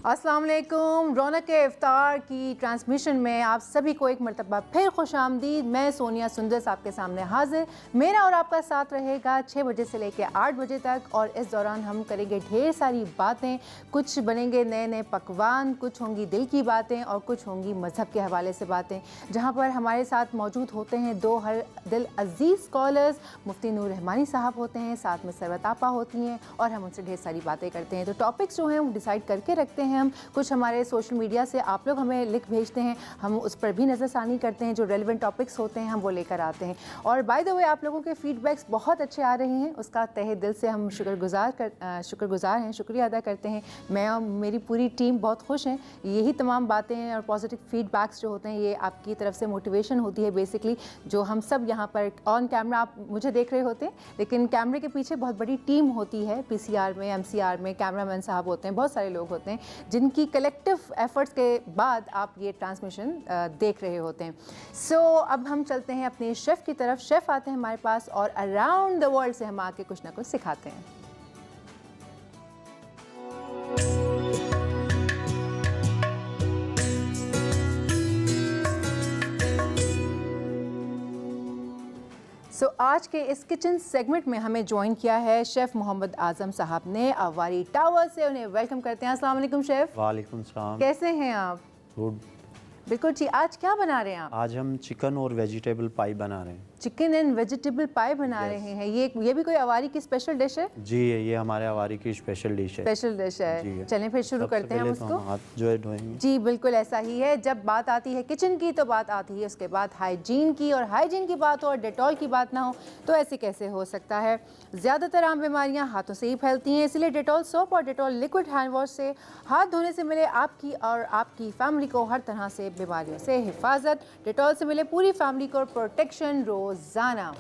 السلام علیکم. رونق افطار کی ٹرانسمیشن میں آپ سبھی کو ایک مرتبہ پھر خوش آمدید. میں سونیا سندس آپ کے سامنے حاضر. میرا اور آپ کا ساتھ رہے گا 6 بجے سے لے کے 8 بجے تک, اور اس دوران ہم کریں گے ڈھیر ساری باتیں. کچھ بنیں گے نئے نئے پکوان, کچھ ہوں گی دل کی باتیں, اور کچھ ہوں گی مذہب کے حوالے سے باتیں, جہاں پر ہمارے ساتھ موجود ہوتے ہیں دو ہر دل عزیز کالرز. مفتی نور رحمانی صاحب ہوتے ہیں, ساتھ میں ثروت آپا ہوتی ہیں, اور ہم ان سے ڈھیر ساری باتیں کرتے ہیں. تو ٹاپکس جو ہیں وہ ڈیسائیڈ کر کے رکھتے ہیں ہم. کچھ ہمارے سوشل میڈیا سے آپ لوگ ہمیں لکھ بھیجتے ہیں, ہم اس پر بھی نظر ثانی کرتے ہیں. جو ریلیونٹ ٹاپکس ہوتے ہیں ہم وہ لے کر آتے ہیں. اور بائی دا وے آپ لوگوں کے فیڈ بیکس بہت اچھے آ رہے ہیں, اس کا تہہ دل سے ہم شکر گزار ہیں, شکریہ ادا کرتے ہیں. میں اور میری پوری ٹیم بہت خوش ہیں. یہی تمام باتیں ہیں اور پازیٹیو فیڈ بیکس جو ہوتے ہیں یہ آپ کی طرف سے موٹیویشن ہوتی ہے بیسکلی. جو ہم سب یہاں پر آن کیمرہ آپ مجھے دیکھ رہے ہوتے ہیں, لیکن کیمرے کے پیچھے بہت بڑی ٹیم ہوتی ہے. پی سی آر میں, ایم سی آر میں کیمرہ مین صاحب ہوتے ہیں, بہت سارے لوگ ہوتے ہیں جن کی کلیکٹیو ایفرٹس کے بعد آپ یہ ٹرانسمیشن دیکھ رہے ہوتے ہیں. سو اب ہم چلتے ہیں اپنے شیف کی طرف. شیف آتے ہیں ہمارے پاس اور اراؤنڈ دا ورلڈ سے ہم آ کے کچھ نہ کچھ سکھاتے ہیں. سو آج کے اس کچن سیگمنٹ میں ہمیں جوائن کیا ہے شیف محمد اعظم صاحب نے عواری ٹاور سے. انہیں ویلکم کرتے ہیں. السلام علیکم شیف. وعلیکم السلام. کیسے ہیں آپ؟ گڈ. بالکل ٹھیک. آج کیا بنا رہے ہیں آپ؟ آج ہم چکن اور ویجیٹیبل پائی بنا رہے ہیں. چکن اینڈ ویجیٹیبل پائی بنا رہے ہیں. یہ بھی کوئی عواری کی اسپیشل ڈش ہے؟ جی یہ ہمارے عواری کی اسپیشل ڈش ہے. اسپیشل ڈش ہے. چلیں پھر شروع کرتے ہیں ہم اس کو. ہاتھ جو ہے دھوئیں گے. جی بالکل ایسا ہی ہے. جب بات آتی ہے کچن کی تو بات آتی ہے اس کے بعد ہائیجین کی, اور ہائیجین کی بات ہو اور ڈیٹول کی بات نہ ہو تو ایسے کیسے ہو سکتا ہے. زیادہ تر عام بیماریاں ہاتھوں سے ہی پھیلتی ہیں, اس لیے ڈیٹول سوپ اور ڈیٹول لیکوڈ ہینڈ واش سے ہاتھ دھونے سے ملے آپ کی اور آپ کی فیملی کو ہر طرح سے بیماریوں سے حفاظت. ڈیٹول سے ملے پوری فیملی کو پروٹیکشن روزانہ.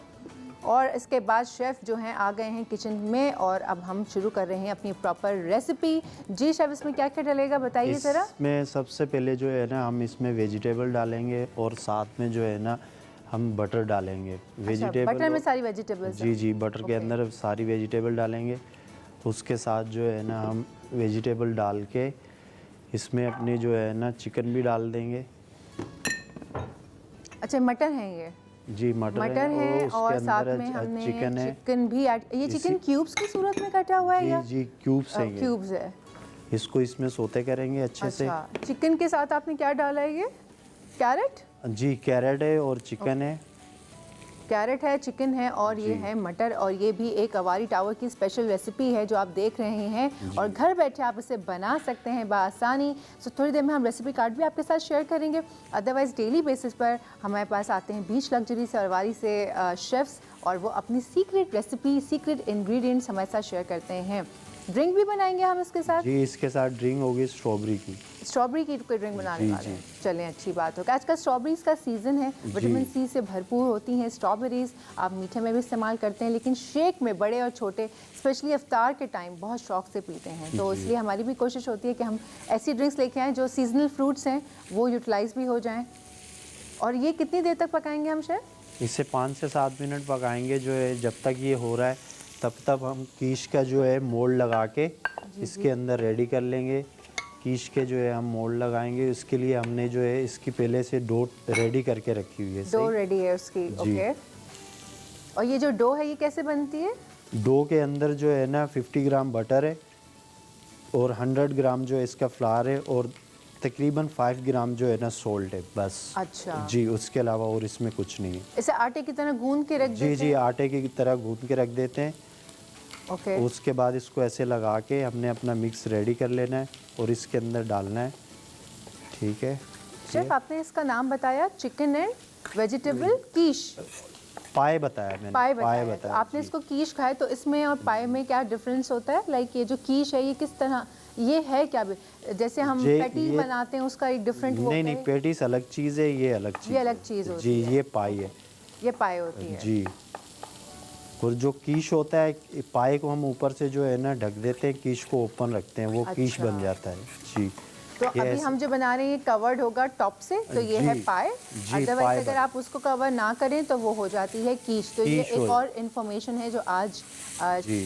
اور اس کے بعد شیف جو ہیں آ گئے ہیں کچن میں, اور اب ہم شروع کر رہے ہیں اپنی پراپر ریسیپی. جی شیف اس میں کیا کیا ڈلے گا بتائیے ذرا. اس میں سب سے پہلے جو ہے نا ہم اس میں ویجیٹیبل ڈالیں گے, اور ساتھ میں جو ہے نا ہم بٹر ڈالیں گے. ویجیٹیبل بٹر میں ساری ویجیٹیبلز؟ جی بٹر کے اندر ساری ویجیٹیبل ڈالیں گے. اس کے ساتھ جو ہے نا ہم ویجیٹیبل ڈال کے اس میں اپنی جو ہے نا چکن بھی ڈال دیں گے. اچھا مٹر ہیں یہ؟ جی مٹر ہے, اور ساتھ میں ہم نے چکن بھی ایڈ. یہ چکن کیوبز کی صورت میں کٹا ہوا ہے یا؟ جی کیوبز ہیں. کیوبز ہے. اس کو اس میں سوتے کریں گے اچھے سے. چکن کے ساتھ آپ نے کیا ڈالا ہے؟ یہ کیرٹ؟ جی کیرٹ ہے اور چکن ہے. کیرٹ ہے, چکن ہے, اور یہ ہے مٹر. اور یہ بھی ایک عواری ٹاور کی اسپیشل ریسیپی ہے جو آپ دیکھ رہے ہیں, اور گھر بیٹھے آپ اسے بنا سکتے ہیں بآسانی. سو تھوڑی دیر میں ہم ریسیپی کارڈ بھی آپ کے ساتھ شیئر کریں گے. ادروائز ڈیلی بیسس پر ہمارے پاس آتے ہیں بیچ لگژری سے عواری سے شیفس, اور وہ اپنی سیکریٹ ریسیپی, سیکریٹ انگریڈینٹس ہمارے ساتھ شیئر کرتے ہیں. ڈرنک بھی بنائیں گے ہم اس کے ساتھ. جی اس کے ساتھ ڈرنک ہوگی اسٹرابری کی. اسٹرابری کی کوئی ڈرنک بنانے والے ہیں؟ چلیں اچھی بات ہوگی. آج کل اسٹرابریز کا سیزن ہے, وٹامن سی سے بھرپور ہوتی ہیں اسٹرابریز. آپ میٹھے میں بھی استعمال کرتے ہیں, لیکن شیک میں بڑے اور چھوٹے اسپیشلی افطار کے ٹائم بہت شوق سے پیتے ہیں. تو اس لیے ہماری بھی کوشش ہوتی ہے کہ ہم ایسی ڈرنکس لے کے آئیں جو سیزنل فروٹس ہیں وہ یوٹیلائز بھی ہو جائیں. اور یہ کتنی دیر تک پکائیں گے ہم شیف؟ اسے 5 سے 7 منٹ پکائیں گے. جو ہے جب تک یہ ہو رہا ہے تب تک ہم کیش کا جو ہے مولڈ لگا کے اس کے اندر ریڈی کر لیں گے. کیش کے جو ہے ہم مولڈ لگائیں گے. اس کے لیے ہم نے جو ہے اس کی پہلے سے ڈو ریڈی کر کے رکھی ہوئی ہے. ڈو ریڈی ہے اس کی. اوکے. اور یہ جو ڈو ہے یہ کیسے بنتی ہے؟ ڈو کے اندر جو ہے نا 50 گرام بٹر ہے, اور 100 گرام جو ہے اس کا فلاور ہے, اور تقریباً 5 گرام جو ہے نا سولٹ ہے بس. اچھا. جی اس کے علاوہ اور اس میں کچھ نہیں ہے. اسے آٹے کی طرح گوندھ کے رکھ دیتے ہیں؟ جی آٹے کی طرح گوندھ کے رکھ دیتے ہیں. اوکے. اس کے بعد اس کو ایسے لگا کے ہم نے اپنا مکس ریڈی کر لینا ہے, اور اس کے اندر ڈالنا ہے. ٹھیک ہے شیف, آپ نے اس کا نام بتایا چکن اینڈ ویجیٹیبل کیش پائے بتایا میں نے. پائے بتایا. آپ نے اس کو کیش کھایا, تو اس میں اور پائے میں کیا ڈفرینس ہوتا ہے؟ لائک یہ جو کیش ہے یہ کس طرح, یہ ہے کیا جیسے ہم پیٹی بناتے ہیں اس کا ایک ڈفرینٹ وہ؟ نہیں پیٹیز الگ چیز ہے, یہ الگ چیز. یہ الگ چیز ہوتی ہے. جی یہ پائی ہے. یہ پائے ہوتی ہے. جی. اور جو کیش ہوتا ہے پائے کو ہم اوپر سے جو ہے نا ڈھک دیتے ہیں, کیش کو اوپن رکھتے ہیں, وہ کیش بن جاتا ہے. جی. تو ابھی ہم جو بنا رہے ہیں یہ کورڈ ہوگا ٹاپ سے, تو یہ ہے پائے. ادروائز اگر آپ اس کو کور نہ کریں تو وہ ہو جاتی ہے کیش. تو یہ ایک اور انفارمیشن ہے جو آج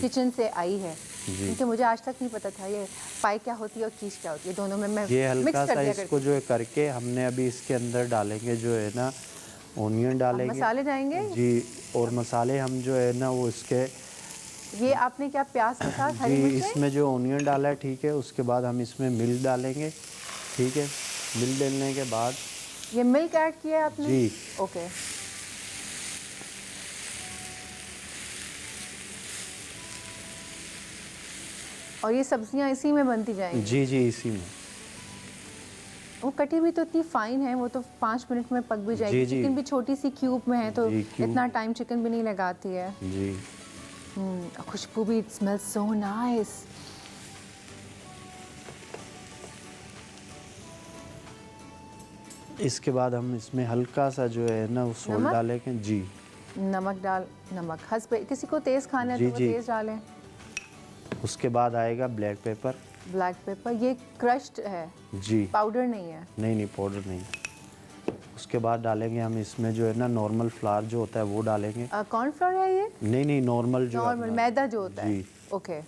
کچن سے آئی ہے. کیونکہ مجھے آج تک نہیں پتا تھا یہ پائی کیا ہوتی ہے اور کیش کیا ہوتی ہے، دونوں میں یہ ہلکا مکس کر سا دیا اس کو جو ہے کر کے ہم نے ابھی اس کے اندر ڈالیں گے جو ہے نا اونین ڈالیں گے، مسالے جائیں گے جی، اور مسالے ہم جو ہے نا وہ اس کے یہ آپ نے کیا پیاز کے ساتھ ہری جی مرچیں، اس میں جو اونین ڈالا ہے ٹھیک ہے، اس کے بعد ہم اس میں ملک ڈالیں گے، ٹھیک ہے، ملک ڈالنے کے بعد یہ ملک ایڈ کیا ہے آپ نے؟ جی اوکے، اور یہ سبزیاں اسی میں بنتی جائیں گی؟ جی جی اسی میں وہ کٹی ہوئی تو اتنی فائن ہے، وہ تو 5 منٹ میں پک بھی جائے گی، جی جی چکن بھی چھوٹی سی کیوب میں ہے تو جی کیوب اتنا ٹائم چکن بھی نہیں لگاتی ہے۔ جی خوشبو بھی اٹ اسمیل سو نائس۔ اس کے بعد ہم اس میں ہلکا سا جو ہے نا وہ سولٹ ڈالیں گے، جی نمک نمک حسب کسی کو تیز کھانا ہے جی تو وہ جی تیز ڈالیں۔ اس کے بعد آئے گا بلیک پیپر، بلیک پیپر یہ کرشڈ ہے، جی پاؤڈر نہیں ہے؟ نہیں پاؤڈر نہیں۔ اس کے بعد ڈالیں گے ہم اس میں جو ہے نا نارمل فلاور جو ہوتا ہے وہ ڈالیں گے، کارن فلاور ہے یہ؟ نہیں نارمل جو نارمل میدا جو ہوتا ہے، جی اوکے۔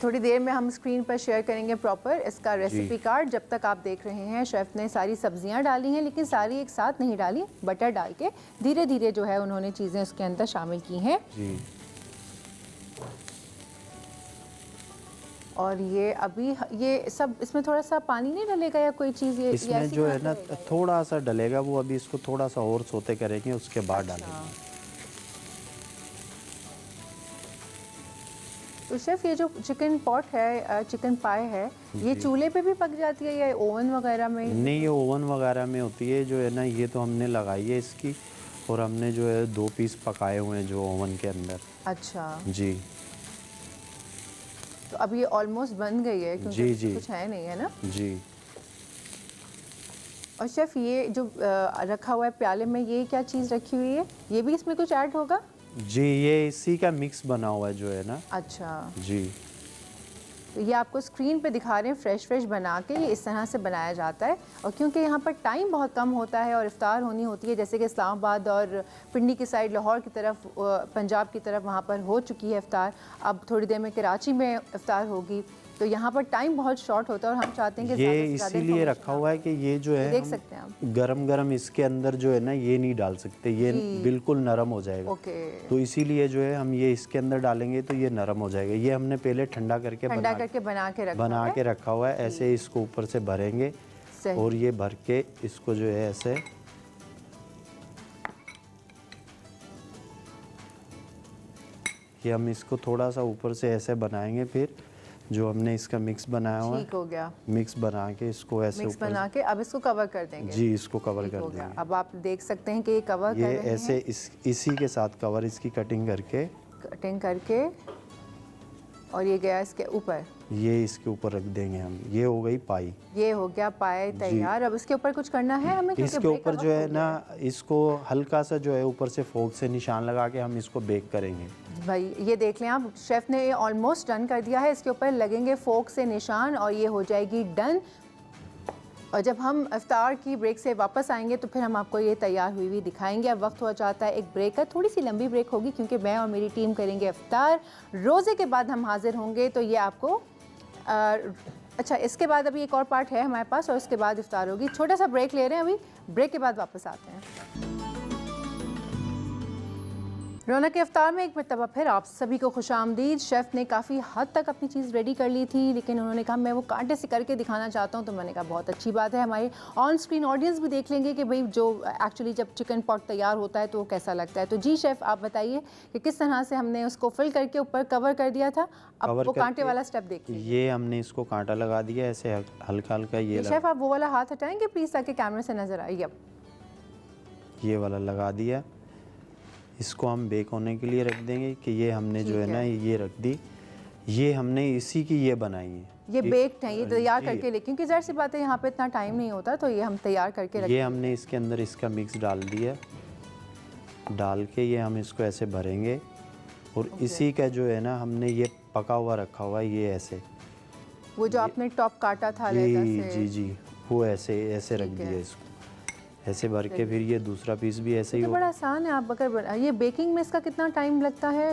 تھوڑی دیر میں ہم اسکرین پر شیئر کریں گے پراپر اس کا ریسیپی کارڈ۔ جب تک آپ دیکھ رہے ہیں شیف نے ساری سبزیاں ڈالی ہیں، لیکن ساری ایک ساتھ نہیں ڈالی، بٹر ڈال کے دھیرے دھیرے جو ہے انہوں نے چیزیں اس کے اندر شامل کی ہیں۔ جی اور یہ ابھی یہ سب اس میں تھوڑا سا پانی نہیں ڈلے گا یا کوئی چیز؟ یہ اس میں جو ہے نا تھوڑا سا ڈلے گا، وہ ابھی اس کو تھوڑا سا اور سوتے کریں گے، اس کے بعد ڈالیں گے۔ تو شیف یہ جو چکن پاٹ ہے، چکن پائے ہے، یہ چولہے پہ بھی پک جاتی ہے یا اوون وغیرہ میں؟ نہیں یہ اوون وغیرہ میں ہوتی ہے جو ہے نا، یہ تو ہم نے لگائی ہے اس کی، اور ہم نے جو ہے 2 پیس پکائے ہوئے ہیں جو اوون کے اندر۔ اچھا جی تو اب یہ آلموسٹ بن گئی ہے کیونکہ کچھ ہے نہیں ہے نا؟ جی اور شیف یہ جو رکھا ہوا ہے پیالے میں، یہ کیا چیز رکھی ہوئی ہے؟ یہ بھی اس میں کچھ ایڈ ہوگا؟ جی یہ اسی کا مکس بنا ہوا ہے جو ہے نا۔ اچھا جی تو یہ آپ کو اسکرین پہ دکھا رہے ہیں فریش بنا کے، یہ اس طرح سے بنایا جاتا ہے۔ اور کیونکہ یہاں پر ٹائم بہت کم ہوتا ہے اور افطار ہونی ہوتی ہے، جیسے کہ اسلام آباد اور پنڈی کی سائڈ، لاہور کی طرف، پنجاب کی طرف وہاں پر ہو چکی ہے افطار، اب تھوڑی دیر میں کراچی میں افطار ہوگی، تو یہاں پر ٹائم بہت شارٹ ہوتا ہے اور ہم چاہتے ہیں کہ زیادہ یہ سے زیادہ اسی لیے رکھا ہوا ہے کہ یہ جو ہے دیکھ سکتے ہیں آپ، گرم اس کے اندر جو ہے نا یہ نہیں ڈال سکتے، یہ بالکل نرم ہو جائے گا، اوکے، تو اسی لیے جو ہے ہم یہ اس کے اندر ڈالیں گے تو یہ نرم ہو جائے گا۔ یہ ہم نے پہلے ٹھنڈا کر کے بنا کے رکھا ہوا ہے، ایسے اس کو اوپر سے بھریں گے، اور یہ بھر کے اس کو جو ہے ایسے یہ ہم اس کو تھوڑا سا اوپر سے ایسے بنائیں گے، پھر جو ہم نے اس کا مکس بنایا ہوا ہے، ٹھیک ہو گیا، مکس بنا کے اس کو ایسے مکس بنا کے اب اس کو کور کر دیں گے۔ جی اس کو کور کر دیں گے۔ اب آپ دیکھ سکتے ہیں کہ یہ کور کر رہے ہیں، یہ ایسے اسی کے ساتھ کور اس کی کٹنگ کر کے اور یہ گیا اس کے اوپر، یہ اس کے اوپر رکھ دیں گے ہم۔ یہ ہو گئی پائی، یہ ہو گیا پائے تیار۔ اب اس کے اوپر کچھ کرنا ہے ہمیں؟ اس کے اوپر جو ہے نا اس کو ہلکا سا جو ہے اوپر سے فورک سے نشان لگا کے ہم اس کو بیک کریں گے۔ بھائی یہ دیکھ لیں آپ، شیف نے یہ آلموسٹ ڈن کر دیا ہے، اس کے اوپر لگیں گے فورک سے نشان اور یہ ہو جائے گی ڈن۔ اور جب ہم افطار کی بریک سے واپس آئیں گے تو پھر ہم آپ کو یہ تیار ہوئی دکھائیں گے۔ اب وقت ہو جاتا ہے ایک بریک کا، تھوڑی سی لمبی بریک ہوگی کیونکہ میں اور میری ٹیم کریں گے افطار، روزے کے بعد ہم حاضر ہوں گے، تو یہ آپ کو اچھا اس کے بعد ابھی ایک اور پارٹ ہے ہمارے پاس اور اس کے بعد افطار ہوگی۔ چھوٹا سا بریک لے رہے ہیں ابھی، بریک کے بعد واپس آتے ہیں۔ رونق افطار میں ایک مرتبہ پھر آپ سبھی کو خوش آمدید۔ شیف نے کافی حد تک اپنی چیز ریڈی کر لی تھی، لیکن انہوں نے کہا میں وہ کانٹے سے کر کے دکھانا چاہتا ہوں، تو میں نے کہا بہت اچھی بات ہے، ہمارے آن اسکرین آڈینس بھی دیکھ لیں گے کہ بھئی جو ایکچولی جب چکن پاٹ تیار ہوتا ہے تو وہ کیسا لگتا ہے۔ تو جی شیف آپ بتائیے کہ کس طرح سے ہم نے اس کو فل کر کے اوپر کور کر دیا تھا، اب وہ کانٹے والا سٹیپ دیکھیے۔ یہ ہم نے اس کو کانٹا لگا دیا ایسے ہلکا ہلکا، یہ شیف آپ وہ والا ہاتھ ہٹائیں گے پلیز تاکہ کیمرے سے نظر آئے۔ یہ والا لگا دیا، اس کو ہم بیک ہونے کے لیے رکھ دیں گے کہ یہ ہم نے جو ہے نا یہ رکھ دی، یہ ہم نے اسی کی یہ بنائی ہے، یہ بیکڈ ہیں، یہ تیار کر کے، لیکن کیونکہ ظاہر سی بات ہے یہاں پہ اتنا ٹائم نہیں ہوتا تو یہ ہم تیار کر کے یہ ہم نے اس کے اندر اس کا مکس ڈال دیا، ڈال کے یہ ہم اس کو ایسے بھریں گے، اور اسی کا جو ہے نا ہم نے یہ پکا ہوا رکھا ہوا ہے، یہ ایسے وہ جو آپ نے ٹاپ کاٹا تھا جی وہ ایسے رکھ دیا، اس کو ایسے بھر کے پھر یہ دوسرا پیس بھی ایسے ہی بڑا آسان ہے۔ آپ اگر یہ بیکنگ میں اس کا کتنا ٹائم لگتا ہے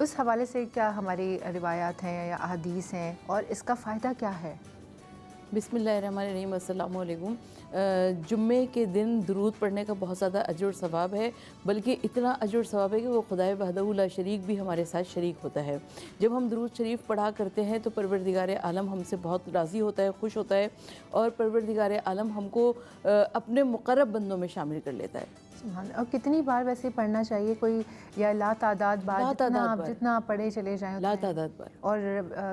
اس حوالے سے کیا ہماری روایات ہیں یا احادیث ہیں اور اس کا فائدہ کیا ہے؟ بسم اللہ الرحمن الرحیم، السلام علیکم۔ جمعے کے دن درود پڑھنے کا بہت زیادہ اجر و ثواب ہے، بلکہ اتنا اجر و ثواب ہے کہ وہ خدائے وحدہ لا شریک بھی ہمارے ساتھ شریک ہوتا ہے۔ جب ہم درود شریف پڑھا کرتے ہیں تو پروردگار عالم ہم سے بہت راضی ہوتا ہے، خوش ہوتا ہے، اور پروردگار عالم ہم کو اپنے مقرب بندوں میں شامل کر لیتا ہے۔ اور کتنی بار ویسے پڑھنا چاہیے کوئی، یا لا تعداد بار جتنا آپ پڑھے چلے جائیں؟ لا تعداد بار۔ اور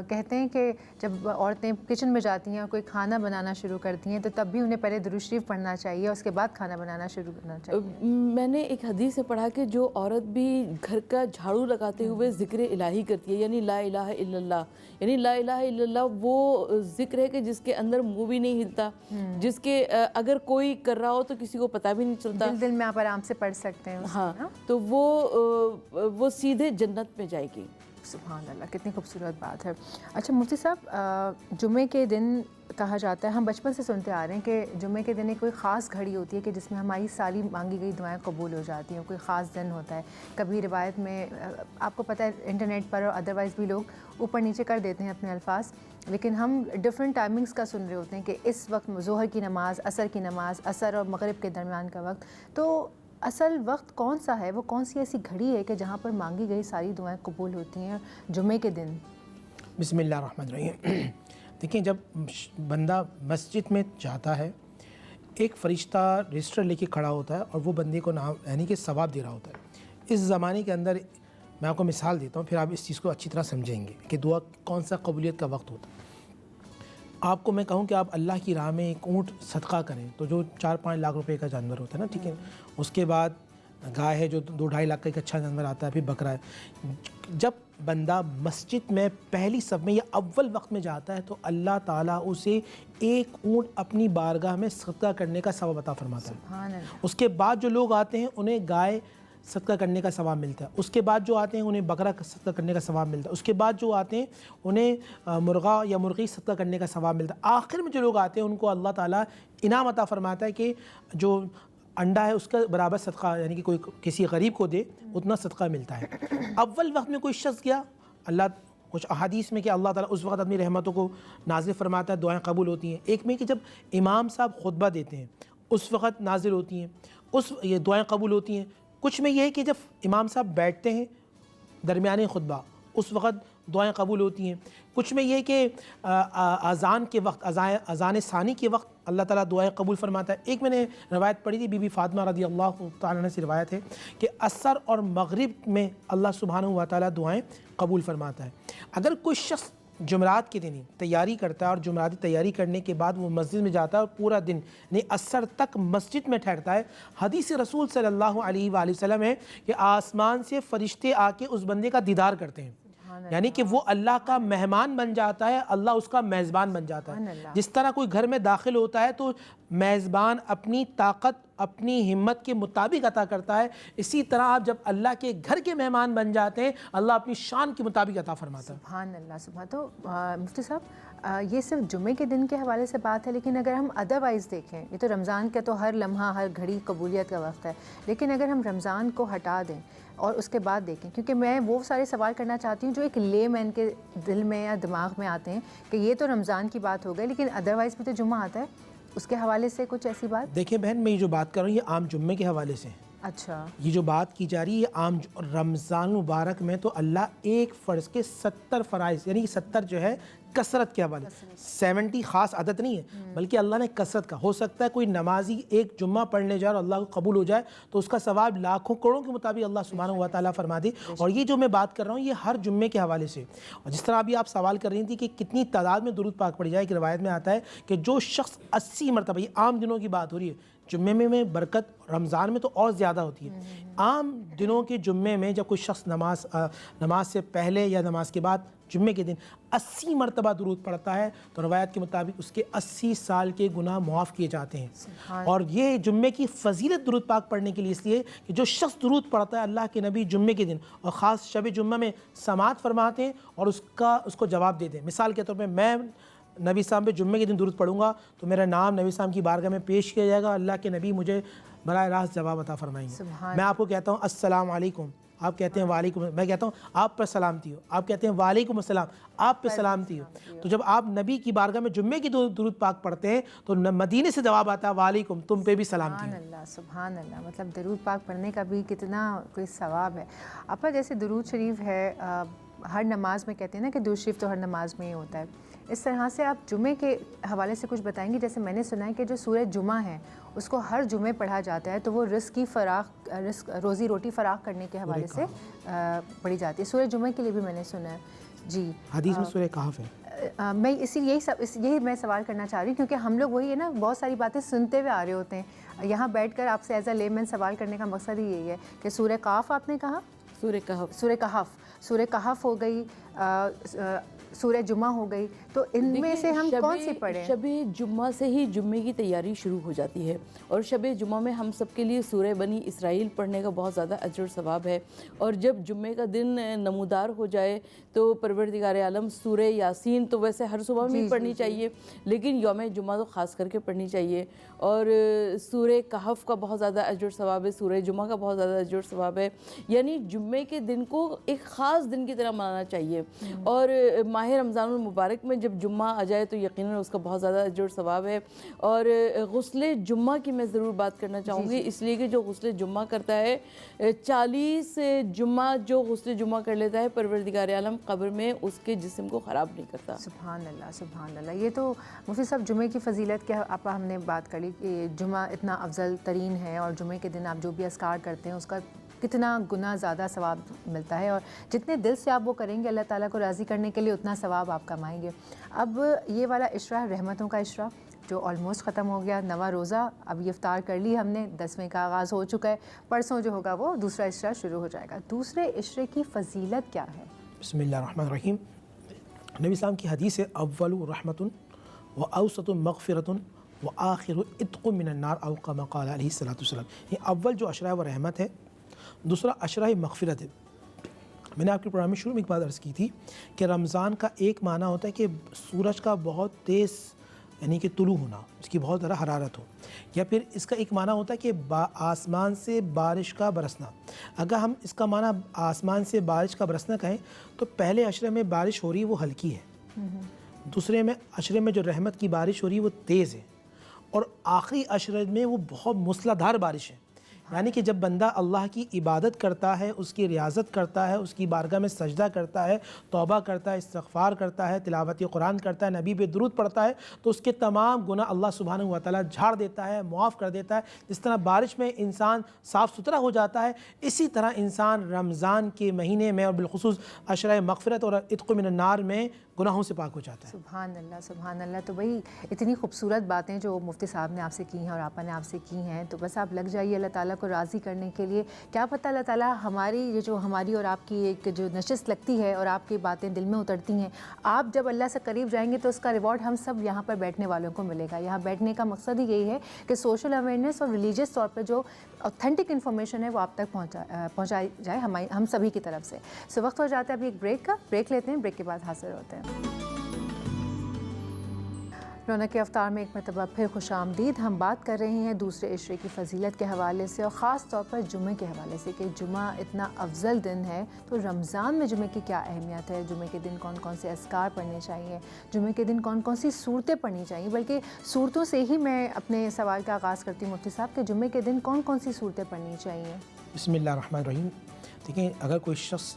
کہتے ہیں کہ جب عورتیں کچن میں جاتی ہیں اور کوئی کھانا بنانا شروع کرتی ہیں تو تب بھی انہیں پہلے درود شریف پڑھنا چاہیے اور اس کے بعد کھانا بنانا شروع کرنا چاہیے۔ میں نے ایک حدیث سے پڑھا کہ جو عورت بھی گھر کا جھاڑو لگاتے ہوئے ذکر الہی کرتی ہے، یعنی لا الہ الا اللہ، یعنی لا الہ الا اللہ وہ ذکر ہے کہ جس کے اندر منہ بھی نہیں ہلتا، جس کے اگر کوئی کر رہا ہو تو کسی کو پتہ بھی نہیں چلتا، دل میں آپ آرام سے پڑھ سکتے ہیں۔ ہاں، تو وہ سیدھے جنت میں جائے گی۔ سبحان اللہ، کتنی خوبصورت بات ہے۔ اچھا مفتی صاحب، جمعے کے دن کہا جاتا ہے، ہم بچپن سے سنتے آ رہے ہیں کہ جمعے کے دن ایک کوئی خاص گھڑی ہوتی ہے کہ جس میں ہماری ساری مانگی گئی دعائیں قبول ہو جاتی ہیں، کوئی خاص دن ہوتا ہے۔ کبھی روایت میں آپ کو پتہ ہے انٹرنیٹ پر اور ادروائز بھی لوگ اوپر نیچے کر دیتے ہیں اپنے الفاظ، لیکن ہم ڈفرینٹ ٹائمنگز کا سن رہے ہوتے ہیں کہ اس وقت ظہر کی نماز، عصر کی نماز، عصر اور مغرب کے درمیان کا وقت، تو اصل وقت کون سا ہے؟ وہ کون سی ایسی گھڑی ہے کہ جہاں پر مانگی گئی ساری دعائیں قبول ہوتی ہیں جمعے کے دن؟ بسم اللہ الرحمن الرحیم۔ دیکھیں، جب بندہ مسجد میں جاتا ہے، ایک فرشتہ رجسٹر لے کے کھڑا ہوتا ہے اور وہ بندے کو نام یعنی کہ ثواب دے رہا ہوتا ہے۔ اس زمانے کے اندر میں آپ کو مثال دیتا ہوں، پھر آپ اس چیز کو اچھی طرح سمجھیں گے کہ دعا کون سا قبولیت کا وقت ہوتا ہے۔ آپ کو میں کہوں کہ آپ اللہ کی راہ میں ایک اونٹ صدقہ کریں تو جو 4-5 لاکھ روپے کا جانور ہوتا ہے نا، ٹھیک ہے، اس کے بعد گائے ہے جو 2-2.5 لاکھ کا ایک اچھا جانور آتا ہے، پھر بکرا ہے۔ جب بندہ مسجد میں پہلی صف میں یا اول وقت میں جاتا ہے تو اللہ تعالیٰ اسے ایک اونٹ اپنی بارگاہ میں صدقہ کرنے کا ثواب عطا فرماتا ہے۔ اس کے بعد جو لوگ آتے ہیں انہیں گائے صدقہ کرنے کا ثواب ملتا ہے، اس کے بعد جو آتے ہیں انہیں بکرا صدقہ کرنے کا ثواب ملتا ہے، اس کے بعد جو آتے ہیں انہیں مرغا یا مرغی صدقہ کرنے کا ثواب ملتا ہے۔ آخر میں جو لوگ آتے ہیں ان کو اللہ تعالیٰ انعام عطا فرماتا ہے کہ جو انڈا ہے اس کا برابر صدقہ، یعنی کہ کوئی کسی غریب کو دے اتنا صدقہ ملتا ہے۔ اول وقت میں کوئی شخص گیا، اللہ کچھ احادیث میں کہ اللہ تعالیٰ اس وقت اپنی رحمتوں کو نازل فرماتا ہے، دعائیں قبول ہوتی ہیں۔ ایک میں کہ جب امام صاحب خطبہ دیتے ہیں اس وقت نازل ہوتی ہیں، یہ دعائیں قبول ہوتی ہیں۔ کچھ میں یہ ہے کہ جب امام صاحب بیٹھتے ہیں درمیانی خطبہ اس وقت دعائیں قبول ہوتی ہیں۔ کچھ میں یہ کہ اذان کے وقت، اذان ثانی کے وقت اللہ تعالیٰ دعائیں قبول فرماتا ہے۔ ایک میں نے روایت پڑھی تھی، بی بی فاطمہ رضی اللہ تعالیٰ عنہ سے روایت ہے کہ عصر اور مغرب میں اللہ سبحانہ و تعالیٰ دعائیں قبول فرماتا ہے۔ اگر کوئی شخص جمعرات کے دن ہی تیاری کرتا ہے اور جمعراتی تیاری کرنے کے بعد وہ مسجد میں جاتا ہے اور پورا دن یعنی عصر تک مسجد میں ٹھہرتا ہے، حدیث رسول صلی اللہ علیہ وآلہ وسلم ہے کہ آسمان سے فرشتے آ کے اس بندے کا دیدار کرتے ہیں، یعنی کہ وہ اللہ کا مہمان بن جاتا ہے، اللہ اس کا میزبان بن جاتا ہے۔ جس طرح کوئی گھر میں داخل ہوتا ہے تو میزبان اپنی طاقت اپنی ہمت کے مطابق عطا کرتا ہے، اسی طرح آپ جب اللہ کے گھر کے مہمان بن جاتے ہیں اللہ اپنی شان کے مطابق عطا فرماتا ہے۔ سبحان اللہ، سبحان۔ تو مفتی صاحب، یہ صرف جمعے کے دن کے حوالے سے بات ہے، لیکن اگر ہم ادروائز دیکھیں، یہ تو رمضان کا تو ہر لمحہ ہر گھڑی قبولیت کا وقت ہے، لیکن اگر ہم رمضان کو ہٹا دیں اور اس کے بعد دیکھیں، کیونکہ میں وہ سارے سوال کرنا چاہتی ہوں جو ایک لے مین کے دل میں یا دماغ میں آتے ہیں کہ یہ تو رمضان کی بات ہو گئی لیکن ادروائز بھی تو جمعہ آتا ہے، اس کے حوالے سے کچھ ایسی بات؟ دیکھیں بہن، میں یہ جو بات کر رہا ہوں یہ عام جمعے کے حوالے سے ہے۔ اچھا، یہ جو بات کی جا رہی ہے یہ عام رمضان مبارک میں تو اللہ ایک فرض کے 70 فرائض، یعنی 70 جو ہے کثرت کے حوالے، 70 خاص عدد نہیں ہے بلکہ اللہ نے کثرت کا۔ ہو سکتا ہے کوئی نمازی ایک جمعہ پڑھنے جائے اور اللہ کو قبول ہو جائے تو اس کا ثواب لاکھوں کروڑوں کے مطابق اللہ سبحانہ و تعالیٰ فرما دے، اور یہ جو میں بات کر رہا ہوں یہ ہر جمعے کے حوالے سے۔ اور جس طرح ابھی آپ سوال کر رہی تھی کہ کتنی تعداد میں درود پاک پڑھی جائے، کہ روایت میں آتا ہے کہ جو شخص 80 مرتبہ، یہ عام دنوں کی بات ہو رہی ہے، جمعے میں برکت رمضان میں تو اور زیادہ ہوتی ہے، عام دنوں کے جمعے میں جب کوئی شخص نماز سے پہلے یا نماز کے بعد جمعے کے دن 80 مرتبہ درود پڑھتا ہے تو روایت کے مطابق اس کے 80 سال کے گناہ معاف کیے جاتے ہیں۔ اور یہ جمعے کی فضیلت درود پاک پڑھنے کے لیے اس لیے کہ جو شخص درود پڑھتا ہے اللہ کے نبی جمعے کے دن اور خاص شب جمعہ میں سماعت فرماتے ہیں اور اس کو جواب دیتے ہیں۔ مثال کے طور پہ میں نبی صاحب پہ جمعے کے دن درود پڑھوں گا تو میرا نام نبی صاحب کی بارگاہ میں پیش کیا جائے گا، اللہ کے نبی مجھے براہ راست جواب عطا فرمائیں گے۔ میں آپ کو کہتا ہوں السلام علیکم، آپ کہتے ہیں وعلیکم، میں کہتا ہوں آپ پر سلامتی ہو، آپ کہتے ہیں وعلیکم السلام، آپ پہ سلامتی ہو. تو جب آپ نبی کی بارگاہ میں جمعے کی درود پاک پڑھتے ہیں تو مدینے سے جواب آتا ہے وعلیکم، تم پہ بھی سلامتی ہو. سبحان اللہ، سبحان اللہ. مطلب درود پاک پڑھنے کا بھی کتنا کوئی ثواب ہے. اپا جیسے درود شریف ہے ہر نماز میں کہتے ہیں نا کہ درود شریف تو ہر نماز میں ہی ہوتا ہے، اس طرح سے آپ جمعے کے حوالے سے کچھ بتائیں گے؟ جیسے میں نے سنا ہے کہ جو سورہ جمعہ ہے اس کو ہر جمعے پڑھا جاتا ہے تو وہ رزق کی روزی روٹی فراخ کرنے کے حوالے سے پڑھی جاتی ہے. سورہ جمعہ کے لیے بھی میں نے سنا ہے. جی حدیث میں سورہ کہف ہے. میں یہی میں سوال کرنا چاہ رہی ہوں کیونکہ ہم لوگ وہی ہے نا بہت ساری باتیں سنتے ہوئے آ رہے ہوتے ہیں. یہاں بیٹھ کر آپ سے ایز اے لیمن سوال کرنے کا مقصد ہی یہی ہے کہ سورہ قاف آپ نے کہا، سورہ کہف ہو گئی، سورہ جمعہ ہو گئی، تو ان میں سے ہم کون سی پڑھیں؟ شب جمعہ سے ہی جمعے کی تیاری شروع ہو جاتی ہے، اور شب جمعہ میں ہم سب کے لیے سورہ بنی اسرائیل پڑھنے کا بہت زیادہ اجر و ثواب ہے. اور جب جمعے کا دن نمودار ہو جائے تو پروردگار عالم سورہ یاسین تو ویسے ہر صبح میں پڑھنی چاہیے، لیکن یوم جمعہ تو خاص کر کے پڑھنی چاہیے. اور سورہ کہف کا بہت زیادہ اجر و ثواب ہے، سورہ جمعہ کا بہت زیادہ اجر و ثواب ہے. یعنی جمعے کے دن کو ایک خاص دن کی طرح منانا چاہیے. اور ماہ رمضان المبارک میں جب جمعہ آ جائے تو یقیناً اس کا بہت زیادہ اجر و ثواب ہے. اور غسل جمعہ کی میں ضرور بات کرنا چاہوں گی، اس لیے کہ جو غسل جمعہ کرتا ہے 40 جمعہ جو غسل جمعہ کر لیتا ہے پروردگار عالم قبر میں اس کے جسم کو خراب نہیں کرتا. سبحان اللہ، سبحان اللہ. یہ تو مفتی صاحب جمعے کی فضیلت کے آپ ہم نے بات کر لی کہ جمعہ اتنا افضل ترین ہے، اور جمعے کے دن آپ جو بھی اذکار کرتے ہیں اس کا کتنا گنا زیادہ ثواب ملتا ہے، اور جتنے دل سے آپ وہ کریں گے اللہ تعالیٰ کو راضی کرنے کے لیے اتنا ثواب آپ کمائیں گے. اب یہ والا عشرہ رحمتوں کا عشرہ جو آلموسٹ ختم ہو گیا، 9واں روزہ اب افطار کر لی ہم نے، 10ویں کا آغاز ہو چکا ہے، پرسوں جو ہوگا وہ دوسرا عشرہ شروع ہو جائے گا. دوسرے عشرے کی فضیلت کیا ہے؟ بسم اللہ الرحمن الرحیم. نبی اسلام کی حدیث ہے اول رحمت و اوسط مغفرت و آخر عتق من النار او کما قال علیہ الصلوۃ والسلام. یہ اول جو عشرہ ہے وہ رحمت ہے، دوسرا عشرہ مغفرت ہے. میں نے آپ کے پروگرام میں شروع میں ایک بات عرض کی تھی کہ رمضان کا ایک معنی ہوتا ہے کہ سورج کا بہت تیز یعنی کہ طلوع ہونا، اس کی بہت زیادہ حرارت ہو، یا پھر اس کا ایک معنی ہوتا ہے کہ آسمان سے بارش کا برسنا. اگر ہم اس کا معنی آسمان سے بارش کا برسنا کہیں تو پہلے عشرے میں بارش ہو رہی ہے وہ ہلکی ہے، دوسرے میں عشرے میں جو رحمت کی بارش ہو رہی ہے وہ تیز ہے، اور آخری عشرے میں وہ بہت موسلا دھار بارش ہے. یعنی کہ جب بندہ اللہ کی عبادت کرتا ہے، اس کی ریاضت کرتا ہے، اس کی بارگاہ میں سجدہ کرتا ہے، توبہ کرتا ہے، استغفار کرتا ہے، تلاوت قرآن کرتا ہے، نبی پہ درود پڑھتا ہے، تو اس کے تمام گناہ اللہ سبحانہ و تعالیٰ جھاڑ دیتا ہے، معاف کر دیتا ہے. جس طرح بارش میں انسان صاف ستھرا ہو جاتا ہے، اسی طرح انسان رمضان کے مہینے میں اور بالخصوص عشرہ مغفرت اور عتق من النار میں گناہوں سے پاک ہو جاتا ہے. سبحان اللہ، سبحان اللہ. تو بھائی اتنی خوبصورت باتیں جو مفتی صاحب نے آپ سے کی ہیں اور آپا نے آپ سے کی ہیں، تو بس آپ لگ جائیے اللہ تعالیٰ کو راضی کرنے کے لیے. کیا پتہ اللہ تعالیٰ ہماری اور آپ کی ایک جو نشست لگتی ہے اور آپ کی باتیں دل میں اترتی ہیں، آپ جب اللہ سے قریب جائیں گے تو اس کا ریوارڈ ہم سب یہاں پر بیٹھنے والوں کو ملے گا. یہاں بیٹھنے کا مقصد ہی یہی ہے کہ سوشل اویئرنیس اور ریلیجیس طور پہ جو اوتھینٹک انفارمیشن ہے وہ آپ تک پہنچائی جائے ہم سبھی کی طرف سے. سو وقت ہو جاتا ہے ابھی ایک بریک کا، بریک لیتے ہیں، بریک کے بعد حاضر ہوتے ہیں. رونق افطار میں ایک مرتبہ پھر خوش آمدید. ہم بات کر رہے ہیں دوسرے عشرے کی فضیلت کے حوالے سے، اور خاص طور پر جمعے کے حوالے سے کہ جمعہ اتنا افضل دن ہے، تو رمضان میں جمعے کی کیا اہمیت ہے، جمعے کے دن کون کون سے اذکار پڑھنے چاہیے، جمعے کے دن کون کون سی صورتیں پڑھنی چاہیے. بلکہ صورتوں سے ہی میں اپنے سوال کا آغاز کرتی ہوں مفتی صاحب کہ جمعے کے دن کون کون سی صورتیں پڑھنی چاہیے. بسم اللہ الرحمن الرحیم. دیکھیں، اگر کوئی شخص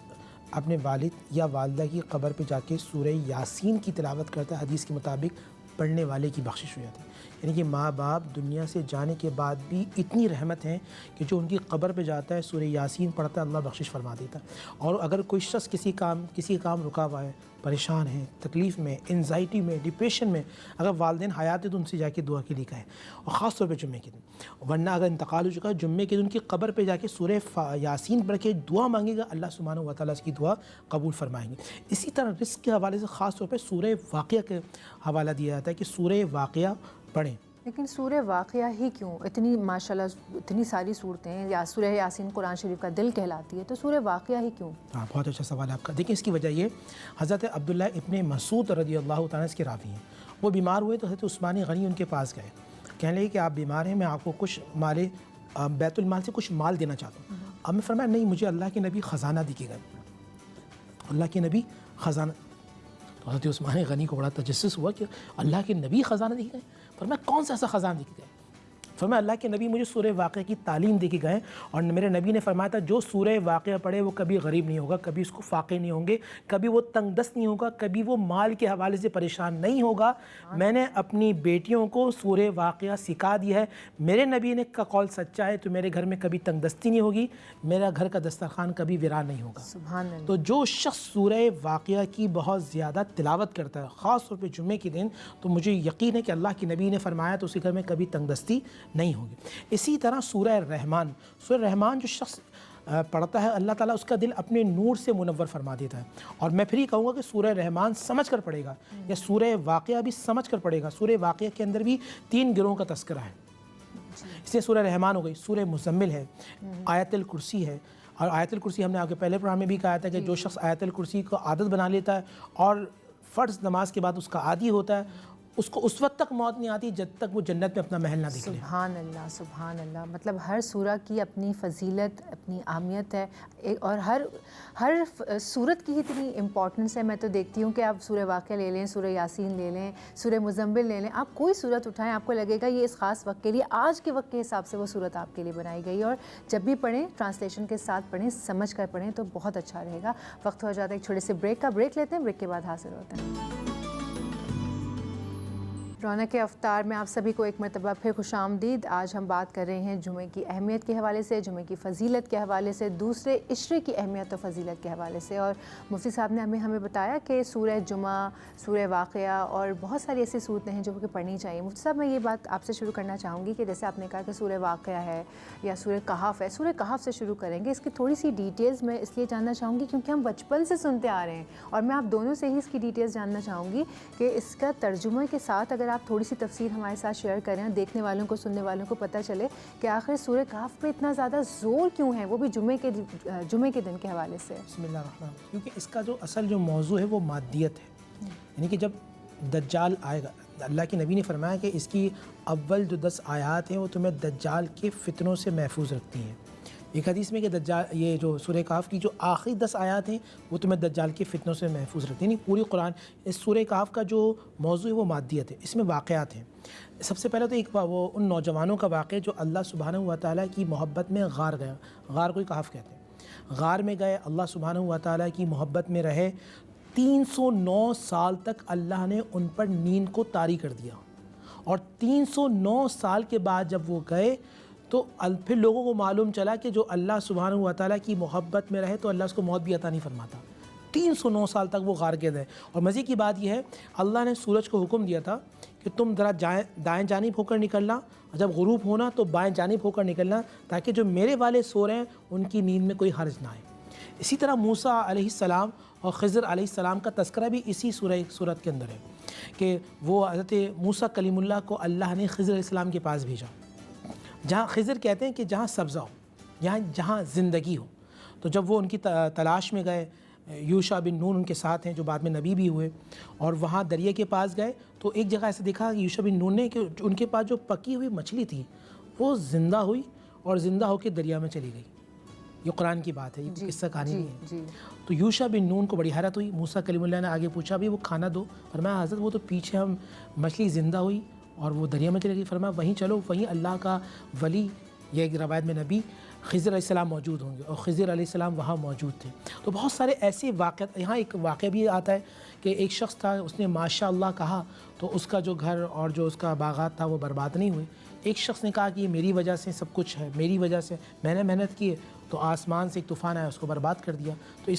اپنے والد یا والدہ کی قبر پہ جا کے سورہ یاسین کی تلاوت کرتا ہے، حدیث کے مطابق پڑھنے والے کی بخشش ہو جاتی ہے. یعنی کہ ماں باپ دنیا سے جانے کے بعد بھی اتنی رحمت ہیں کہ جو ان کی قبر پہ جاتا ہے سورہ یاسین پڑھتا ہے، اللہ بخشش فرما دیتا ہے. اور اگر کوئی شخص کسی کام رکا ہوا ہے، پریشان ہے، تکلیف میں، انزائٹی میں، ڈپریشن میں، اگر والدین حیات ہے تو ان سے جا کے دعا کے لیے کہیں، اور خاص طور پہ جمعے کے دن. ورنہ اگر انتقال ہو چکا ہے، جمعے کے دن کی قبر پہ جا کے سورہ یاسین پڑھ کے دعا مانگے گا، اللہ سبحانہ و تعالیٰ اس کی دعا قبول فرمائیں گے. اسی طرح رزق کے حوالے سے خاص طور پہ سورہ واقعہ کے حوالہ دیا جاتا ہے کہ سورہ واقعہ پڑھیں. لیکن سورہ واقعہ ہی کیوں؟ اتنی ماشاءاللہ اتنی ساری صورتیں، یا سورہ یاسین قرآن شریف کا دل کہلاتی ہے، تو سورہ واقعہ ہی کیوں؟ ہاں، بہت اچھا سوال ہے آپ کا. دیکھیں، اس کی وجہ یہ حضرت عبداللہ ابن مسعود رضی اللہ تعالیٰ اس کے راوی ہیں. وہ بیمار ہوئے تو حضرت عثمان غنی ان کے پاس گئے، کہنے لگے کہ آپ بیمار ہیں، میں آپ کو کچھ بیت المال سے کچھ مال دینا چاہتا ہوں. اب میں فرمایا نہیں مجھے اللہ کے نبی خزانہ دکھے گئے, اللہ کے نبی خزانہ. تو حضرت عثمان غنی کو بڑا تجسس ہوا کہ اللہ کے نبی خزانہ دکھے گئے. فرمایا کون سا ایسا خزانہ دکھے گئے؟ فرمایا اللہ کے نبی مجھے سورہ واقعہ کی تعلیم دے کے گئے, اور میرے نبی نے فرمایا تھا جو سورہ واقعہ پڑھے وہ کبھی غریب نہیں ہوگا, کبھی اس کو فاقے نہیں ہوں گے, کبھی وہ تنگ دست نہیں ہوگا, کبھی وہ مال کے حوالے سے پریشان نہیں ہوگا. میں نے اپنی بیٹیوں کو سورہ واقعہ سکھا دیا ہے. میرے نبی نے کا قول سچا ہے تو میرے گھر میں کبھی تنگ دستی نہیں ہوگی, میرا گھر کا دسترخوان کبھی ویران نہیں ہوگا. سبحان اللہ. تو جو شخص سورہ واقعہ کی بہت زیادہ تلاوت کرتا ہے خاص طور پہ جمعے کے دن, تو مجھے یقین ہے کہ اللہ کے نبی نے فرمایا تو اس کے گھر میں کبھی تنگ دستی نہیں ہوگی. اسی طرح سورہ رحمان, سورہ رحمان جو شخص پڑھتا ہے اللہ تعالیٰ اس کا دل اپنے نور سے منور فرما دیتا ہے. اور میں پھر یہ کہوں گا کہ سورہ رحمان سمجھ کر پڑھے گا, یا سورہ واقعہ بھی سمجھ کر پڑھے گا. سورہ واقعہ کے اندر بھی 3 گروہوں کا تذکرہ ہے, اس لیے سورہ رحمان ہو گئی. سورہ مزمل ہے, آیت الکرسی ہے, اور آیت الکرسی ہم نے آپ کے پہلے پروگرام میں بھی کہا تھا کہ جو شخص آیت الکرسی کو عادت بنا لیتا ہے اور فرض نماز کے بعد اس کا عادی ہوتا ہے, اس کو اس وقت تک موت نہیں آتی جب تک وہ جنت میں اپنا محل نہ دیکھ لے. سبحان اللہ, سبحان اللہ. مطلب ہر سورہ کی اپنی فضیلت, اپنی اہمیت ہے, اور ہر سورت کی اتنی امپورٹنس ہے. میں تو دیکھتی ہوں کہ آپ سورہ واقعہ لے لیں, سورہ یاسین لے لیں, سورہ مزمل لے لیں, آپ کوئی سورت اٹھائیں آپ کو لگے گا یہ اس خاص وقت کے لیے, آج کے وقت کے حساب سے وہ سورت آپ کے لیے بنائی گئی. اور جب بھی پڑھیں ٹرانسلیشن کے ساتھ پڑھیں, سمجھ کر پڑھیں تو بہت اچھا رہے گا. وقت ہو جاتا ہے ایک چھوٹے سے بریک کا, بریک لیتے ہیں, بریک کے بعد حاصل ہوتے ہیں. رونق افطار میں آپ سبھی کو ایک مرتبہ پھر خوش آمدید. آج ہم بات کر رہے ہیں جمعے کی اہمیت کے حوالے سے, جمعے کی فضیلت کے حوالے سے, دوسرے عشرے کی اہمیت و فضیلت کے حوالے سے. اور مفتی صاحب نے ہمیں بتایا کہ سورہ جمعہ, سورہ واقعہ اور بہت ساری ایسی صورتیں ہیں جو کہ پڑھنی چاہیے. مفتی صاحب میں یہ بات آپ سے شروع کرنا چاہوں گی کہ جیسے آپ نے کہا کہ سورہ واقعہ ہے یا سورہ کہف ہے, سورہ کہف سے شروع کریں گے. اس کی تھوڑی سی ڈیٹیلز میں اس لیے جاننا چاہوں گی کیونکہ ہم بچپن سے سنتے آ رہے ہیں, اور میں آپ دونوں سے ہی اس کی ڈیٹیلز جاننا چاہوں گی کہ اس کا ترجمہ کے ساتھ اگر آپ تھوڑی سی تفصیل ہمارے ساتھ شیئر کریں, دیکھنے والوں کو, سننے والوں کو پتہ چلے کہ آخر سورہ کہف پہ اتنا زیادہ زور کیوں ہے, وہ بھی جمعے کے دن کے حوالے سے. بسم اللہ الرحمن الرحیم. کیونکہ اس کا جو اصل جو موضوع ہے وہ مادیت ہے, یعنی کہ جب دجال آئے گا, اللہ کے نبی نے فرمایا کہ اس کی اول جو 10 آیات ہیں وہ تمہیں دجال کے فتنوں سے محفوظ رکھتی ہیں. ایک حدیث میں کہ دجال, یہ جو سورہ کہف کی جو آخری 10 آیات ہیں وہ تمہیں دجال کے فتنوں سے محفوظ رکھتی ہیں. یعنی پوری قرآن, اس سورہ کہف کا جو موضوع ہے وہ مادیت ہے, اس میں واقعات ہیں. سب سے پہلے تو ایک وہ ان نوجوانوں کا واقعہ جو اللہ سبحانہ و تعالیٰ کی محبت میں غار گیا, غار کو کہف کہتے ہیں. غار میں گئے, اللہ سبحانہ و تعالیٰ کی محبت میں رہے, 309 سال تک اللہ نے ان پر نیند کو طاری کر دیا, اور 309 سال کے بعد جب وہ گئے تو پھر لوگوں کو معلوم چلا کہ جو اللہ سبحانہ و تعالیٰ کی محبت میں رہے تو اللہ اس کو موت بھی عطا نہیں فرماتا. 309 سال تک وہ غار کے رہے. اور مزے کی بات یہ ہے اللہ نے سورج کو حکم دیا تھا کہ تم ذرا دائیں جانب ہو کر نکلنا, اور جب غروب ہونا تو بائیں جانب ہو کر نکلنا, تاکہ جو میرے والے سو رہے ہیں ان کی نیند میں کوئی حرج نہ آئے. اسی طرح موسیٰ علیہ السلام اور خضر علیہ السلام کا تذکرہ بھی اسی صورت کے اندر ہے کہ وہ حضرت موسیٰ کلیم اللہ کو اللہ نے خضر علیہ السلام کے پاس بھیجا, جہاں خضر کہتے ہیں کہ جہاں سبزہ ہو, جہاں زندگی ہو. تو جب وہ ان کی تلاش میں گئے, یوشع بن نون ان کے ساتھ ہیں جو بعد میں نبی بھی ہوئے, اور وہاں دریا کے پاس گئے تو ایک جگہ ایسے دیکھا یوشع بن نون نے کہ ان کے پاس جو پکی ہوئی مچھلی تھی وہ زندہ ہوئی اور زندہ ہو کے دریا میں چلی گئی. یہ قرآن کی بات ہے, یہ قصہ کہانی نہیں ہے. تو یوشع بن نون کو بڑی حیرت ہوئی. موسیٰ کلیم اللہ نے آگے پوچھا بھی وہ کھانا دو, فرمایا حضرت وہ تو پیچھے ہم مچھلی زندہ ہوئی اور وہ دریا میں چلی گئی. فرمایا وہیں چلو, وہیں اللہ کا ولی, یہ ایک روایت میں نبی خضر علیہ السلام موجود ہوں گے, اور خضر علیہ السلام وہاں موجود تھے. تو بہت سارے ایسے واقعات. یہاں ایک واقعہ بھی آتا ہے کہ ایک شخص تھا, اس نے ماشاء اللہ کہا تو اس کا جو گھر اور جو اس کا باغات تھا وہ برباد نہیں ہوئے. ایک شخص نے کہا کہ یہ میری وجہ سے سب کچھ ہے, میری وجہ سے میں نے محنت کی ہے, تو آسمان سے ایک طوفان آیا اس کو برباد کر دیا. تو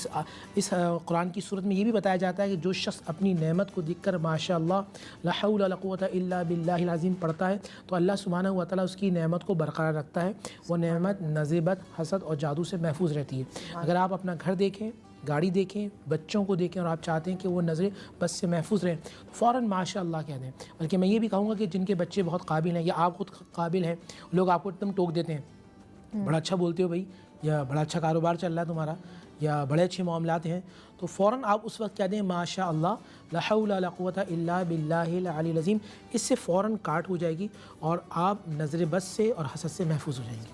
اس قرآن کی صورت میں یہ بھی بتایا جاتا ہے کہ جو شخص اپنی نعمت کو دیکھ کر ماشاء اللہ لا حول ولا قوۃ الا باللہ العظیم پڑھتا ہے تو اللہ سبحانہ و تعالیٰ اس کی نعمت کو برقرار رکھتا ہے. وہ نعمت نزیبت, حسد اور جادو سے محفوظ رہتی ہے. اگر آپ اپنا گھر دیکھیں, گاڑی دیکھیں, بچوں کو دیکھیں, اور آپ چاہتے ہیں کہ وہ نظر بس سے محفوظ رہیں, فوراً ماشاء اللہ کہہ دیں. بلکہ میں یہ بھی کہوں گا کہ جن کے بچے بہت قابل ہیں یا آپ خود قابل ہیں, لوگ آپ کو ایک دم ٹوک دیتے ہیں, بڑا اچھا بولتے ہو بھائی, یا بڑا اچھا کاروبار چل رہا ہے تمہارا, یا بڑے اچھے معاملات ہیں, تو فوراً آپ اس وقت کہہ دیں ماشاء اللہ لا حول ولا قوۃ الا باللہ العلی العظیم. اس سے فوراً کاٹ ہو جائے گی اور آپ نظر بد سے اور حسد سے محفوظ ہو جائیں گے.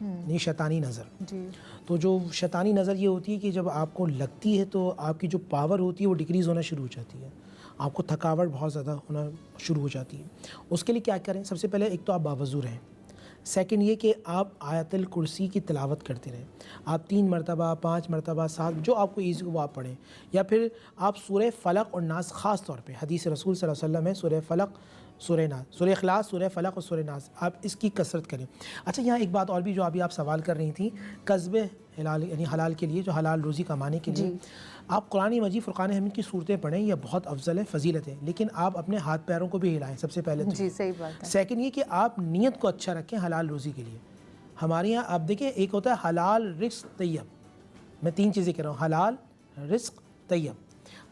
یعنی شیطانی نظر. جی تو جو شیطانی نظر یہ ہوتی ہے کہ جب آپ کو لگتی ہے تو آپ کی جو پاور ہوتی ہے وہ ڈکریز ہونا شروع ہو جاتی ہے, آپ کو تھکاوٹ بہت زیادہ ہونا شروع ہو جاتی ہے. اس کے لیے کیا کریں؟ سب سے پہلے ایک تو آپ باوضو رہیں. سیکنڈ یہ کہ آپ آیت الکرسی کی تلاوت کرتے رہیں. آپ 3 مرتبہ 5 مرتبہ 7 جو آپ کو ایزی ہو وہ آپ پڑھیں, یا پھر آپ سورہ فلق اور ناس, خاص طور پہ حدیث رسول صلی اللہ علیہ وسلم ہے سورہ فلق, سورہ ناس, سورہ اخلاص, سورہ فلق اور سورہ ناس, آپ اس کی کثرت کریں. اچھا یہاں ایک بات اور بھی جو ابھی آپ سوال کر رہی تھیں, کسب حلال یعنی حلال کے لیے, جو حلال روزی کمانے کے لیے آپ قرآن مجید فرقان حمید کی صورتیں پڑھیں, یہ بہت افضل ہے, فضیلت ہے, لیکن آپ اپنے ہاتھ پیروں کو بھی ہلائیں سب سے پہلے تو. جی صحیح بات ہے. سیکنڈ یہ کہ آپ نیت کو اچھا رکھیں حلال روزی کے لیے. ہمارے یہاں آپ دیکھیں ایک ہوتا ہے حلال رزق طیب, میں 3 چیزیں کہہ رہا ہوں, حلال رزق طیب.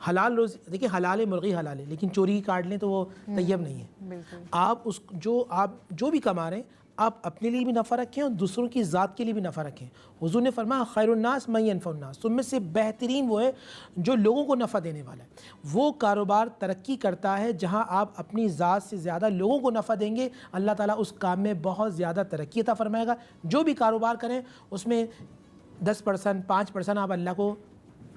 حلال روزی دیکھیں, حلال مرغی حلال ہے, لیکن چوری کی کاٹ لیں تو وہ طیب نہیں ہے. بالکل آپ جو بھی کما رہے ہیں آپ اپنے لیے بھی نفع رکھیں اور دوسروں کی ذات کے لیے بھی نفع رکھیں. حضور نے فرمایا خیر الناس من ینفع الناس, تم میں سے بہترین وہ ہے جو لوگوں کو نفع دینے والا ہے. وہ کاروبار ترقی کرتا ہے جہاں آپ اپنی ذات سے زیادہ لوگوں کو نفع دیں گے, اللہ تعالیٰ اس کام میں بہت زیادہ ترقی عطا فرمائے گا. جو بھی کاروبار کریں اس میں 10% 5% آپ اللہ کو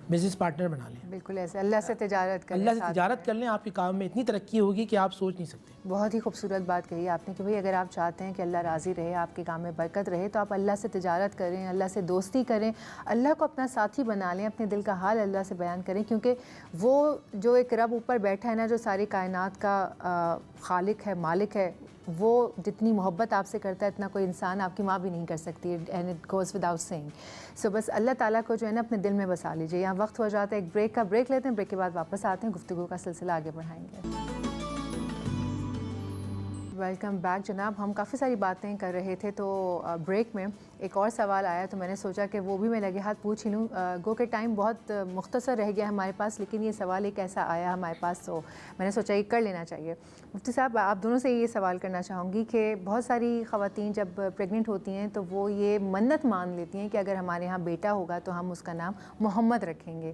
بزنس پارٹنر بنا لیں. بالکل ایسے اللہ سے تجارت کریں, اللہ سے تجارت کر لیں, آپ کے کام میں اتنی ترقی ہوگی کہ آپ سوچ نہیں سکتے. بہت ہی خوبصورت بات کہی آپ نے کہ بھئی اگر آپ چاہتے ہیں کہ اللہ راضی رہے, آپ کے کام میں برکت رہے, تو آپ اللہ سے تجارت کریں, اللہ سے دوستی کریں, اللہ کو اپنا ساتھی بنا لیں, اپنے دل کا حال اللہ سے بیان کریں, کیونکہ وہ جو ایک رب اوپر بیٹھا ہے نا, جو ساری کائنات کا خالق ہے, مالک ہے, وہ جتنی محبت آپ سے کرتا ہے اتنا کوئی انسان, آپ کی ماں بھی نہیں کر سکتی. And it goes without seeing. So بس اللہ تعالیٰ کو جو ہے نا اپنے دل میں بسا لیجیے. یہاں وقت ہو جاتا ہے ایک بریک لیتے ہیں, بریک کے بعد واپس آتے ہیں, گفتگو کا سلسلہ آگے بڑھائیں گے. ویلکم بیک جناب. ہم کافی ساری باتیں کر رہے تھے, تو بریک میں ایک اور سوال آیا تو میں نے سوچا کہ وہ بھی میں لگے ہاتھ پوچھ ہی لوں. گو کہ ٹائم بہت مختصر رہ گیا ہمارے پاس, لیکن یہ سوال ایک ایسا آیا ہمارے پاس تو میں نے سوچا یہ کر لینا چاہیے. مفتی صاحب آپ دونوں سے یہ سوال کرنا چاہوں گی کہ بہت ساری خواتین جب پریگننٹ ہوتی ہیں تو وہ یہ منت مان لیتی ہیں کہ اگر ہمارے ہاں بیٹا ہوگا تو ہم اس کا نام محمد رکھیں گے.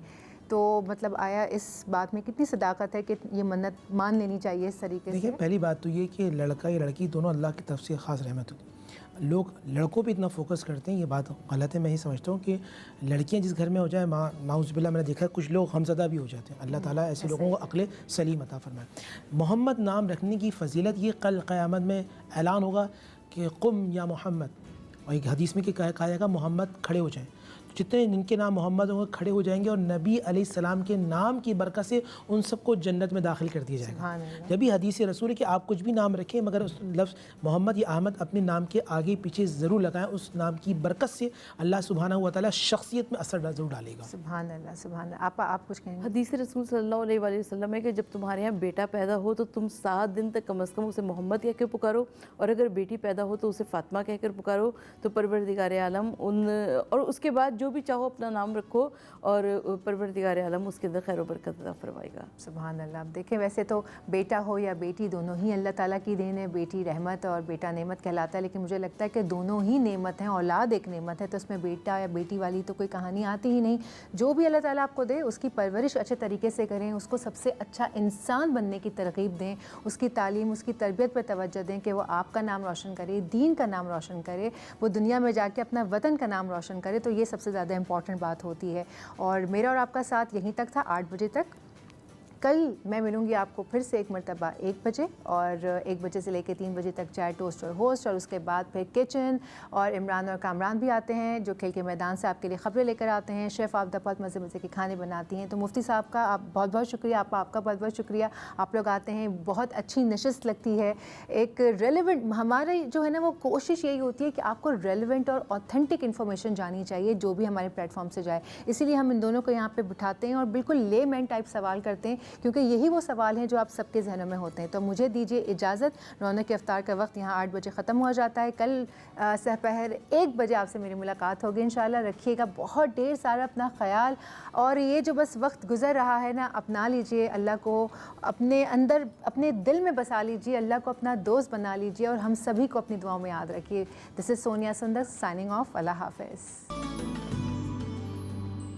تو مطلب آیا اس بات میں کتنی صداقت ہے کہ یہ منت مان لینی چاہیے اس طریقے سے؟ دیکھیں پہلی بات تو یہ کہ لڑکا یا لڑکی دونوں اللہ کی طرف سے خاص رحمت ہوتی ہے. لوگ لڑکوں پہ اتنا فوکس کرتے ہیں, یہ بات غلط ہے. میں یہ سمجھتا ہوں کہ لڑکیاں جس گھر میں ہو جائیں, نعوذ باللہ میں نے دیکھا ہے کچھ لوگ غمزدہ بھی ہو جاتے ہیں. اللہ تعالیٰ ایسے لوگوں کو عقل سلیم عطا فرمائے. محمد نام رکھنے کی فضیلت یہ کل قیامت میں اعلان ہوگا کہ قم یا محمد, اور ایک حدیث میں کہ کہا جائے گا محمد کھڑے ہو جائیں. جتنے جن کے نام محمد ہوں گے کھڑے ہو جائیں گے, اور نبی علیہ السلام کے نام کی برکت سے ان سب کو جنت میں داخل کر دیا جائے گا. جب بھی حدیث رسول ہے کہ آپ کچھ بھی نام رکھیں مگر اس لفظ محمد یا احمد اپنے نام کے آگے پیچھے ضرور لگائیں, اس نام کی برکت سے اللہ سبحانہ و تعالیٰ شخصیت میں اثر ضرور ڈالے گا. سبحان اللہ سبحان اللہ. آپ کچھ کہیں گے؟ حدیث رسول صلی اللہ علیہ وآلہ وسلم ہے کہ جب تمہارے یہاں بیٹا پیدا ہو تو تم 7 دن تک کم از کم اسے محمد کہہ کے پکارو, اور اگر بیٹی پیدا ہو تو اسے فاطمہ کہہ کر پکارو. تو پروردگار عالم اور اس کے بعد جو بھی چاہو اپنا نام رکھو, اور پروردگار عالم اس کے اندر خیر و برکت عطا فرمائے گا. سبحان اللہ. آپ دیکھیں ویسے تو بیٹا ہو یا بیٹی دونوں ہی اللہ تعالیٰ کی دین ہے. بیٹی رحمت اور بیٹا نعمت کہلاتا ہے, لیکن مجھے لگتا ہے کہ دونوں ہی نعمت ہیں. اولاد ایک نعمت ہے, تو اس میں بیٹا یا بیٹی والی تو کوئی کہانی آتی ہی نہیں. جو بھی اللہ تعالیٰ آپ کو دے اس کی پرورش اچھے طریقے سے کریں, اس کو سب سے اچھا انسان بننے کی ترغیب دیں, اس کی تعلیم اس کی تربیت پہ توجہ دیں کہ وہ آپ کا نام روشن کرے, دین کا نام روشن کرے, وہ دنیا میں جا کے اپنا وطن کا نام روشن کرے. تو یہ سب سے زیادہ امپورٹنٹ بات ہوتی ہے. اور میرا اور آپ کا ساتھ یہیں تک تھا 8 بجے تک. کل میں ملوں گی آپ کو پھر سے ایک مرتبہ 1 بجے, اور 1 بجے سے لے کے 3 بجے تک چائے ٹوسٹ اور ہوسٹ, اور اس کے بعد پھر کچن, اور عمران اور کامران بھی آتے ہیں جو کھیل کے میدان سے آپ کے لیے خبریں لے کر آتے ہیں. شیف آپ بہت مزے مزے کے کھانے بناتی ہیں. تو مفتی صاحب کا آپ بہت بہت شکریہ, آپ کا بہت بہت شکریہ. آپ لوگ آتے ہیں, بہت اچھی نشست لگتی ہے, ایک ریلیونٹ. ہمارے جو ہے نا وہ کوشش یہی ہوتی ہے کہ آپ کو ریلیونٹ اور اوتھینٹک انفارمیشن جانی چاہیے جو بھی ہمارے پلیٹ فارم سے جائے. اسی لیے ہم ان دونوں کو یہاں پہ بٹھاتے ہیں اور بالکل لے مین ٹائپ سوال کرتے ہیں, کیونکہ یہی وہ سوال ہیں جو آپ سب کے ذہنوں میں ہوتے ہیں. تو مجھے دیجیے اجازت. رونق افطار کا وقت یہاں 8 بجے ختم ہو جاتا ہے. کل سحپہر 1 بجے آپ سے میری ملاقات ہوگی انشاءاللہ. رکھیے گا بہت ڈھیر سارا اپنا خیال, اور یہ جو بس وقت گزر رہا ہے نا, اپنا لیجیے اللہ کو اپنے اندر اپنے دل میں بسا لیجیے, اللہ کو اپنا دوست بنا لیجیے, اور ہم سبھی کو اپنی دعاؤں میں یاد رکھیے. دس از سونیا سندر سائننگ آف. اللہ حافظ.